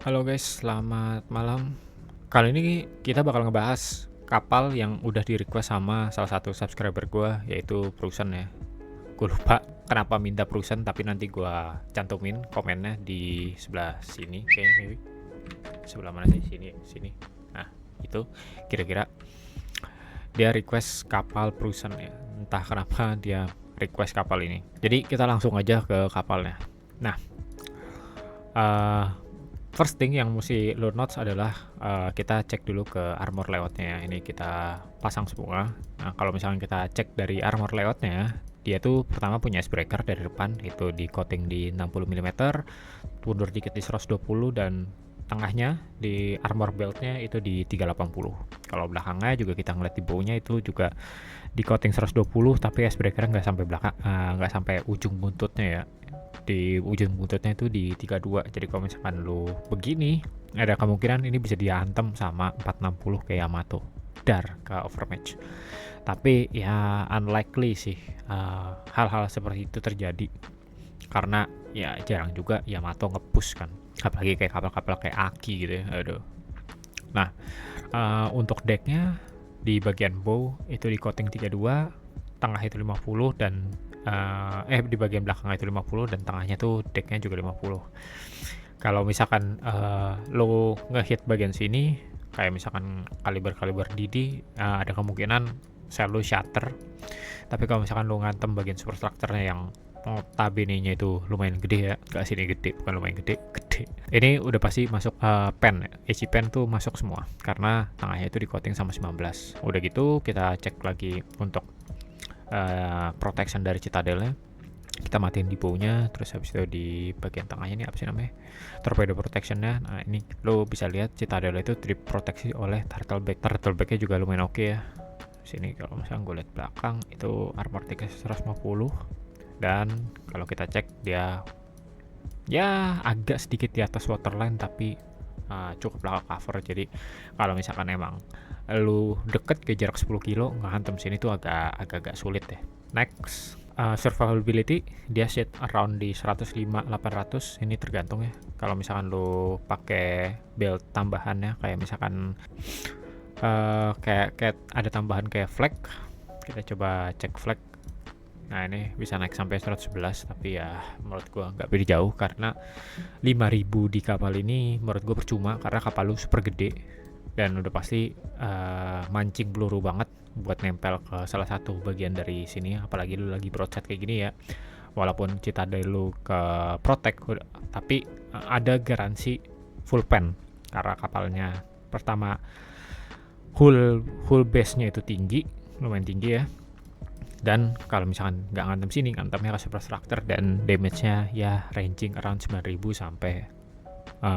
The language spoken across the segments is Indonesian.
Halo guys, selamat malam. Kali ini kita bakal ngebahas kapal yang udah di-request sama salah satu subscriber gua, yaitu Prusen ya. Gue lupa kenapa minta Prusen, tapi nanti gua cantumin komennya di sebelah sini, kayaknya maybe. Sebelah mana sih? Sini. Nah, itu kira-kira dia request kapal Prusen ya. Entah kenapa dia request kapal ini. Jadi kita langsung aja ke kapalnya. Nah, uh, first thing yang mesti lo notes adalah kita cek dulu ke armor layoutnya ya. Ini kita pasang semua. Nah, kalau misalnya kita cek dari armor layoutnya, dia tuh pertama punya icebreaker dari depan, itu di coating di 60 mm, mundur dikit di 120, dan tengahnya di armor beltnya itu di 380. Kalau belakangnya juga kita ngeliat di bawahnya itu juga di coating 120, tapi icebreaker nggak sampai belakang, nggak sampai ujung buntutnya ya. Di ujung buntutnya itu di 32. Jadi kalau misalkan lu begini, ada kemungkinan ini bisa dihantam sama 460 kayak Yamato dar ke overmatch. Tapi ya unlikely sih hal-hal seperti itu terjadi, karena ya jarang juga Yamato nge-push kan, apalagi kayak kapal-kapal kayak Aki gitu ya. Aduh. Nah, untuk decknya di bagian bow itu di coating 32, tengah itu 50, dan di bagian belakang itu 50, dan tengahnya tuh decknya juga 50. Kalau misalkan lo ngehit bagian sini, kayak misalkan kaliber DD, ada kemungkinan sel lo shatter. Tapi kalau misalkan lo ngantem bagian superstructure-nya yang notabene-nya itu lumayan gede ya, gak sini gede, bukan lumayan gede, ini udah pasti masuk pen ya. HE pen tuh masuk semua karena tengahnya itu di coating sama 19. Udah gitu kita cek lagi untuk protection dari citadelnya, kita matiin di bawahnya. Terus habis itu di bagian tengahnya ini apa sih namanya, torpedo protectionnya. Nah, ini lo bisa lihat citadel itu diproteksi oleh turtlebacknya juga lumayan oke ya. Sini kalau misalnya gue lihat belakang itu armor tiga 150, dan kalau kita cek dia ya agak sedikit di atas waterline, tapi cukup lah cover. Jadi kalau misalkan emang lu deket ke jarak 10 kilo ngehantam sini tuh agak sulit deh. Next, survivability dia set around di 105-800. Ini tergantung ya. Kalau misalkan lu pakai build tambahannya kayak misalkan kayak ada tambahan kayak flag, kita coba cek flag. Nah, ini bisa naik sampai 111, tapi ya menurut gua nggak beda jauh, karena 5.000 di kapal ini menurut gue percuma, karena kapal lu super gede dan udah pasti mancing peluru banget buat nempel ke salah satu bagian dari sini, apalagi lu lagi broadside kayak gini ya. Walaupun citadel lu ke protect, tapi ada garansi full pen, karena kapalnya pertama hull base-nya itu tinggi, lumayan tinggi ya. Dan kalau misalkan nggak ngantem sini, ngantemnya ke superstructure, dan damage-nya ya ranging around 9.000 sampai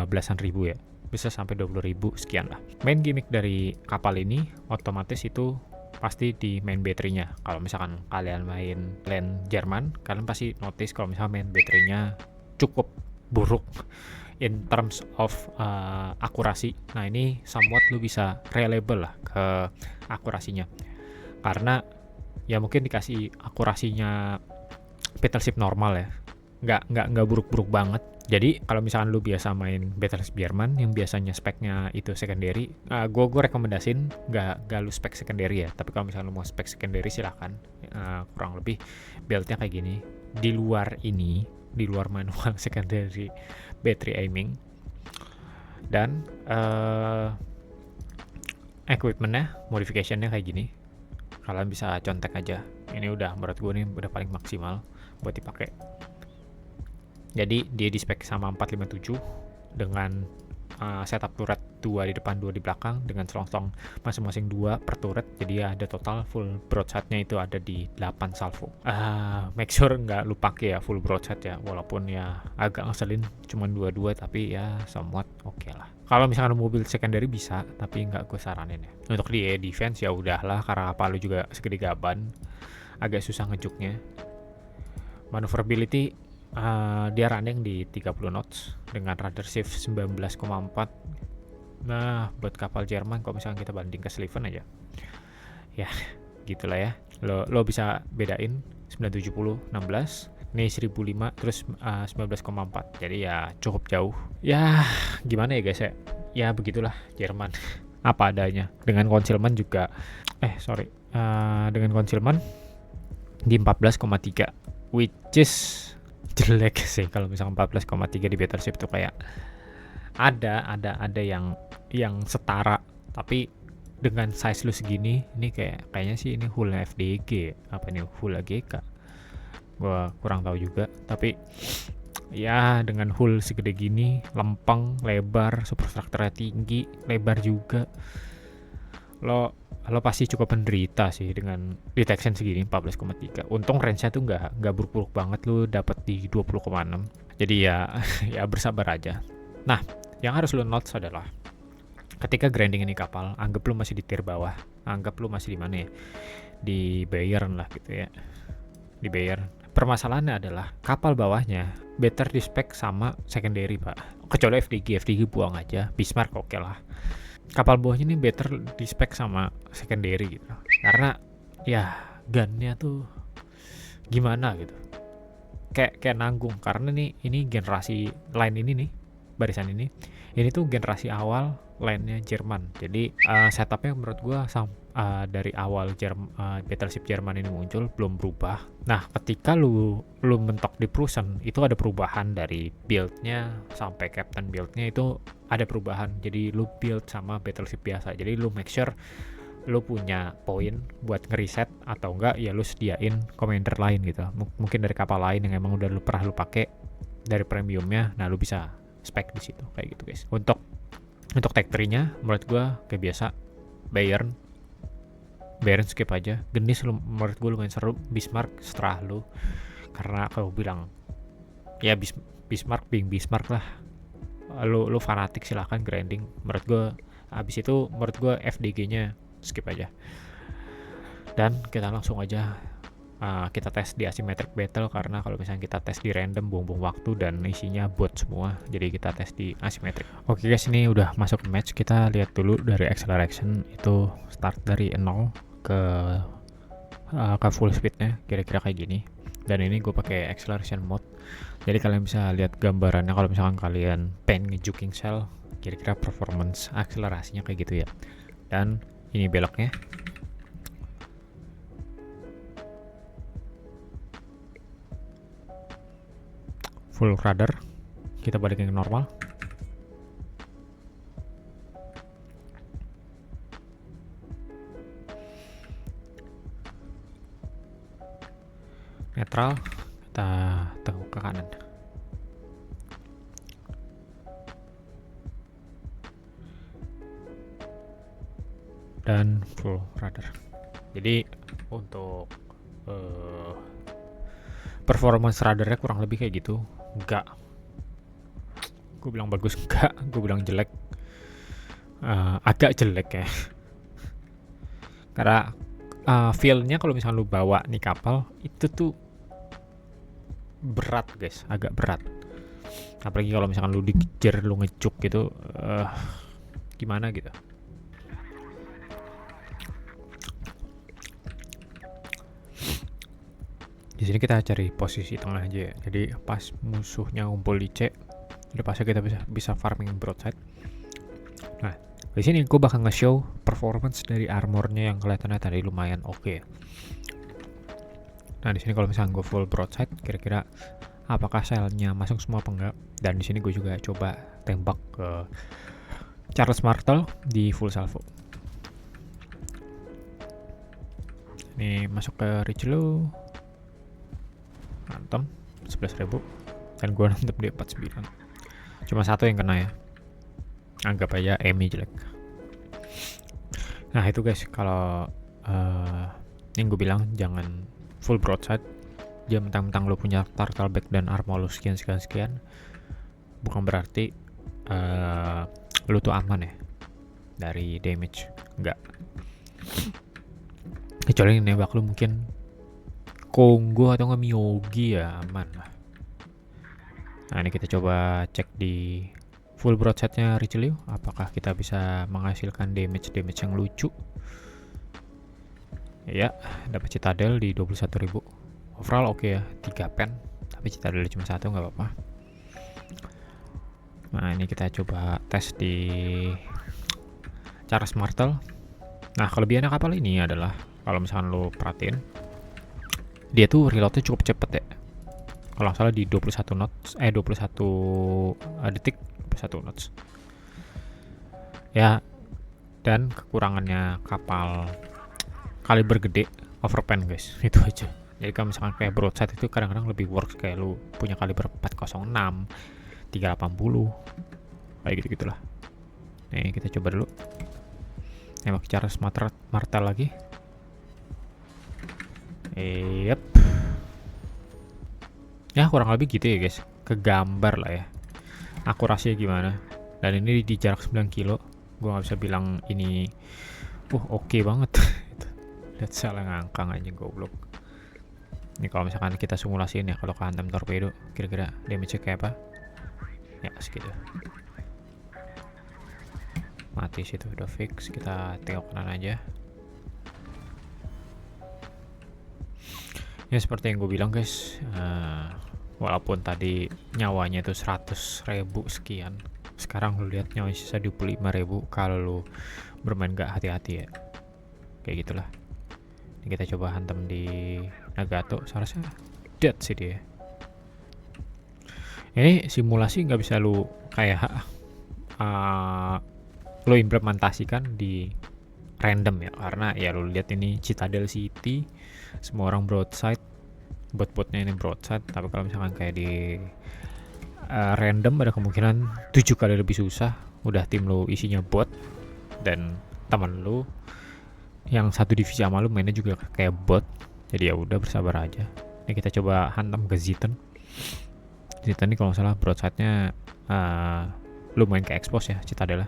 belasan ribu ya, bisa sampai 20.000 sekian lah. Main gimmick dari kapal ini otomatis itu pasti di main baterainya. Kalau misalkan kalian main lane Jerman, kalian pasti notice kalau misalkan main baterainya cukup buruk in terms of akurasi. Nah, ini somewhat lu bisa reliable lah ke akurasinya, karena ya mungkin dikasih akurasinya battleship normal ya, nggak buruk-buruk banget. Jadi kalau misalkan lu biasa main battleship Jerman yang biasanya speknya itu secondary, gue rekomendasin nggak lu spek secondary ya. Tapi kalau misalkan lu mau spek secondary silahkan. Kurang lebih buildnya kayak gini. Di luar ini, di luar manual secondary battery aiming, dan equipmentnya, modificationnya kayak gini. Kalian bisa contek aja. Ini udah menurut gue nih udah paling maksimal buat dipakai. Jadi dia di spek sama 457 dengan setup turret 2 di depan 2 di belakang dengan selongsong masing-masing 2 per turret. Jadi ada total full broadside-nya itu ada di 8 salvo. Make sure nggak lu pakai ya full broadside ya, walaupun ya agak ngeselin cuma 2-2, tapi ya somewhat oke lah. Kalau misalkan mobil secondary bisa, tapi nggak gue saranin ya. Untuk di defense ya udahlah, karena apa lu juga segede gaban, agak susah ngejuknya. Maneuverability dia running di 30 knots dengan rudder shift 19,4. Nah, buat kapal Jerman kalau misalnya kita banding ke Sleven aja, ya gitulah ya. Lo bisa bedain 970 16 Ini 1005 terus 19,4. Jadi ya cukup jauh. Ya gimana ya guys ya. Ya begitulah Jerman. Apa adanya. Dengan concealment juga dengan concealment di 14,3, which is jelek sih kalau misalkan 14,3 di Battleship tuh kayak ada yang setara, tapi dengan size lu segini ini kayaknya sih ini hull FDG apa ini hull AGK, gua kurang tahu juga, tapi ya dengan hull segede gini, lempeng, lebar, superstructure tinggi, lebar juga, lo pasti cukup menderita sih dengan detection segini 14,3. Untung range-nya tuh nggak buruk-buruk banget, lu dapat di 20,6. Jadi ya ya bersabar aja. Nah, yang harus lu notes adalah ketika grinding ini kapal, anggap lu masih di tier bawah, anggap lu masih di mana ya? Di Bayern lah gitu ya. Di Bayern. Permasalahannya adalah kapal bawahnya better di spec sama secondary, Pak. Kecuali FDG buang aja. Bismarck oke lah. Kapal bawahnya ini better di spec sama secondary gitu. Karena ya gunnya tuh gimana gitu. Kayak nanggung, karena ini generasi line ini nih, barisan ini tuh generasi awal line-nya Jerman. Jadi setupnya menurut gua dari awal Battleship Jerman ini muncul belum berubah. Nah, ketika lu mentok di Prusen, itu ada perubahan dari build-nya sampai captain build-nya itu ada perubahan. Jadi lu build sama Battleship biasa. Jadi lu make sure lu punya poin buat ngeriset, atau enggak ya lu sediain commander lain gitu. Mungkin dari kapal lain yang emang udah pernah lu pakai dari premiumnya. Nah, lu bisa spec di situ kayak gitu, guys. Untuk tech tree-nya menurut gua kayak biasa Bayern skip aja. Genis menurut gue lumayan seru. Bismarck setelah lu, karena kalau bilang ya Bismarck lah, lu fanatik silahkan grinding. Menurut gue abis itu menurut gue FDG-nya skip aja, dan kita langsung aja kita tes di asymmetric battle, karena kalau misalnya kita tes di random buang-buang waktu dan isinya bot semua. Jadi kita tes di asymmetric. Oke guys, ini udah masuk ke match. Kita lihat dulu dari acceleration, itu start dari 0 ke full speednya kira-kira kayak gini. Dan ini gue pakai acceleration mode, jadi kalian bisa lihat gambarannya kalau misalkan kalian pengen ngejuking shell, kira-kira performance akselerasinya kayak gitu ya. Dan ini beloknya, full rudder, kita balikin ke normal. Netral, kita teguk ke kanan. Dan full rudder. Jadi untuk performance radarnya kurang lebih kayak gitu. Enggak, gue bilang bagus enggak, gue bilang jelek, agak jelek ya. Karena feel-nya kalau misalnya lu bawa nih kapal itu tuh berat guys, agak berat. Apalagi kalau misalkan lu dikejar, lu ngecuk gitu, gimana gitu. Di sini kita cari posisi tengah aja ya. Jadi pas musuhnya ngumpul di C, udah pasti kita bisa farming broadside. Nah, di sini gue bakal nge-show performance dari armornya yang kelihatannya tadi lumayan oke. Nah, di sini kalau misalnya gue full broadside, kira-kira apakah shell-nya masuk semua apa enggak? Dan di sini gue juga coba tembak ke Charles Martel di full salvo. Ini masuk ke Richelieu, antem 11.000, dan gue nantem di 49. Cuma satu yang kena ya, anggap aja Emi jelek. Nah itu guys, kalau yang gue bilang jangan full broadside. Jangan mentang-mentang lo punya turtle back dan armor lo sekian bukan berarti lo tuh aman ya dari damage. Enggak, kecuali nembak lo mungkin Kongo atau nggak Miyogi ya aman lah. Nah ini kita coba cek di full broadside-nya Richelieu, apakah kita bisa menghasilkan damage yang lucu. Ya, dapat Citadel di 21.000. Overall oke ya, 3 pen. tapi Citadel cuma satu nggak apa-apa. Nah ini kita coba tes di Charles Martel. Nah kelebihannya kapal ini adalah kalau misalkan lo perhatiin, dia tuh reloadnya cukup cepet ya. Kalau nggak salah di 21 knots, 21 detik, 21 knots. Ya, dan kekurangannya kapal kaliber gede, overpan guys, itu aja. Jadi kalau misalkan kayak broadside itu kadang-kadang lebih works kayak lu punya kaliber 406, 380, kayak gitu-gitulah. Nih kita coba dulu. Nembak Charles Martel lagi. Yep. Ya kurang lebih gitu ya guys, kegambar lah ya akurasinya gimana. Dan ini di jarak 9 kilo, gue nggak bisa bilang ini oke banget. Lihat salah ngangkang aja goblok. Ini kalau misalkan kita simulasiin ya, kalau kehantam torpedo kira-kira damage kayak apa ya, segitu. Mati situ udah fix, kita tengok kanan aja. Ya seperti yang gue bilang guys, walaupun tadi nyawanya itu 100.000 sekian, sekarang lu lihat nyawanya sisa 25.000 kalau lu bermain gak hati-hati ya. Kayak gitulah. Ini kita coba hantam di Nagato, seharusnya dead sih dia. Ini simulasi nggak bisa lu kayak lu implementasikan di random ya, karena ya lu lihat ini Citadel City, semua orang broadside, bot-botnya ini broadside. Tapi kalau misalkan kayak di random ada kemungkinan 7 kali lebih susah. Udah tim lu isinya bot dan teman lu yang satu divisi sama lu mainnya juga kayak bot, jadi ya udah bersabar aja. Ini kita coba hantam ke Zieten. Zieten ini kalau nggak salah broadside-nya lumayan ke expose ya Citadel.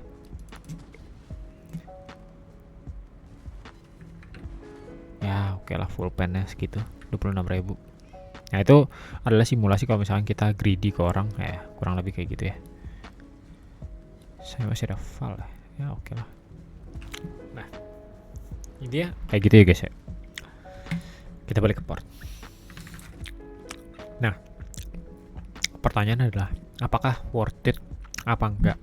Ya oke lah, full pan-nya segitu 26.000. Nah itu adalah simulasi kalau misalkan kita greedy ke orang, ya kurang lebih kayak gitu ya. Saya masih ada file ya, oke lah. Nah ini dia kayak gitu ya guys ya. Kita balik ke port. Nah pertanyaan adalah, apakah worth it apa enggak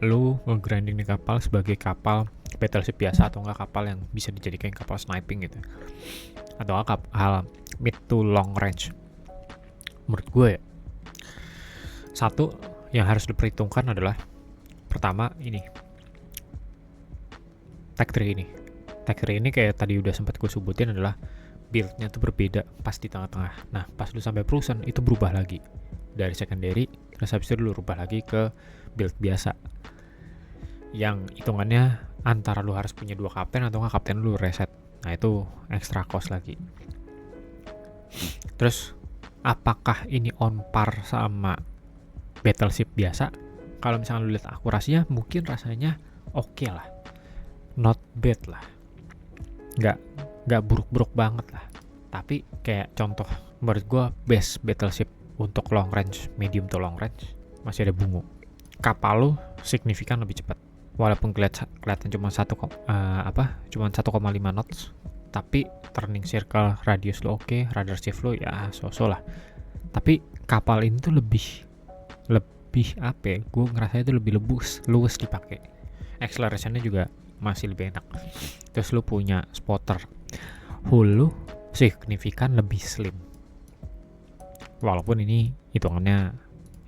lu nge-grinding di kapal sebagai kapal battleship biasa, atau enggak kapal yang bisa dijadikan kapal sniping gitu, atau hal mid to long range. Menurut gue ya, satu yang harus diperhitungkan adalah, pertama ini tech tree ini. Tech tree ini kayak tadi udah sempat gue sebutin adalah build-nya tuh berbeda pas di tengah-tengah. Nah pas lu sampai Prusen itu berubah lagi dari secondary, terus habis itu lu rubah lagi ke build biasa, yang hitungannya antara lu harus punya 2 kapten atau nggak kapten lu reset. Nah itu extra cost lagi. Terus apakah ini on par sama battleship biasa? Kalau misalnya lu lihat akurasinya, mungkin rasanya oke lah, not bad lah, nggak buruk-buruk banget lah. Tapi kayak contoh menurut gua best battleship untuk long range, medium to long range, masih ada Bungo. Kapal lu signifikan lebih cepat, walaupun kelihatan cuma 1,5 knots, tapi turning circle radius lo oke, radar shift lo ya so-so lah. Tapi kapal ini tuh lebih apa ya, gue ngerasa itu lebih luwes dipakai. Accelerationnya juga masih lebih enak. Terus lo punya spotter, hull lo signifikan lebih slim, walaupun ini hitungannya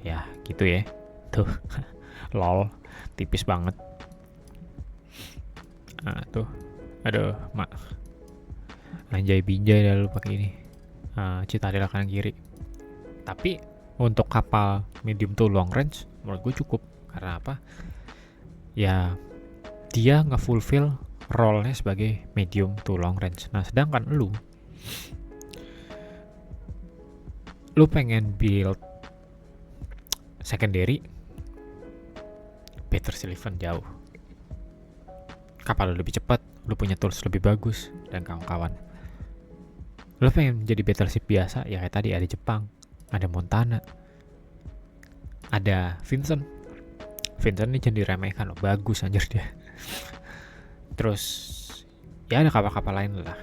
ya gitu ya tuh. Lol, tipis banget. Nah tuh, aduh anjay binjay dah lu pakai ini Citadel kanan kiri. Tapi untuk kapal medium to long range menurut gue cukup. Karena apa ya, dia nge-fulfill role-nya sebagai medium to long range. Nah sedangkan lu pengen build secondary, better Sullivan jauh. Kapal lu lebih cepat, lu punya tools lebih bagus, dan kawan-kawan. Lu pengen jadi battleship biasa, ya kayak tadi ada Jepang, ada Montana, ada Vincent. Vincent ini jangan diremehkan loh, bagus anjir dia. Terus ya ada kapal-kapal lain lah.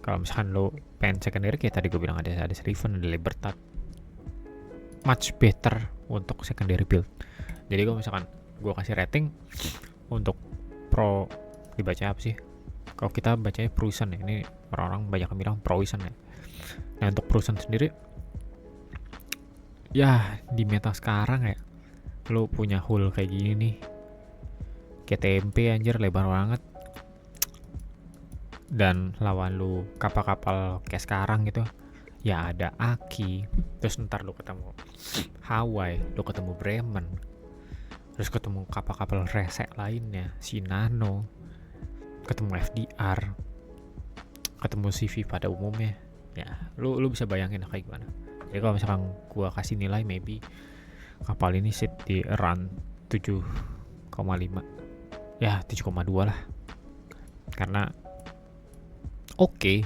Kalau misalkan lo pengen secondary kayak tadi gue bilang ada Riven, ada Libertad, much better untuk secondary build. Jadi kalau misalkan gue kasih rating untuk pro, dibaca apa sih? Kalau kita bacanya Prusen ya, ini orang-orang banyak yang bilang Prusen ya. Nah untuk Prusen sendiri, ya di meta sekarang ya, lo punya hull kayak gini nih, kayak TMP anjir, lebar banget. Dan lawan lu kapal-kapal kayak sekarang gitu, ya ada Aki, terus ntar lu ketemu Hawaii, lu ketemu Bremen, terus ketemu kapal-kapal resek lainnya, Shinano, ketemu FDR, ketemu CV pada umumnya. Ya lu bisa bayangin kayak gimana. Jadi kalau misalkan gua kasih nilai, maybe kapal ini sit di around 7,5, ya 7,2 lah, karena oke.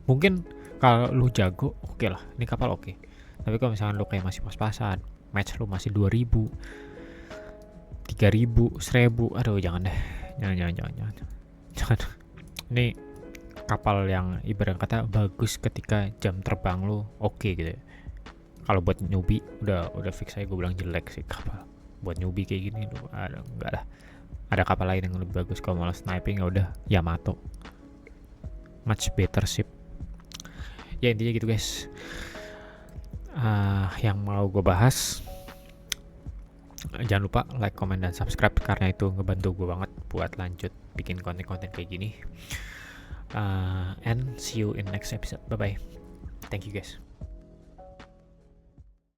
Mungkin kalau lu jago oke lah, ini kapal oke. Tapi kalau misalkan lu kayak masih pas-pasan, match lu masih 2000, 3000, 1000, aduh jangan deh. Jangan. Ini kapal yang ibarat kata bagus ketika jam terbang lu oke gitu ya. Kalau buat newbie udah fix aja gue bilang jelek sih kapal. Buat newbie kayak gini lu enggak lah. Ada kapal lain yang lebih bagus. Kalau malah sniping ya udah Yamato, much better ship. Ya intinya gitu guys. Yang mau gue bahas, jangan lupa like, comment, dan subscribe karena itu ngebantu gue banget buat lanjut bikin konten-konten kayak gini. And see you in next episode. Bye bye. Thank you guys.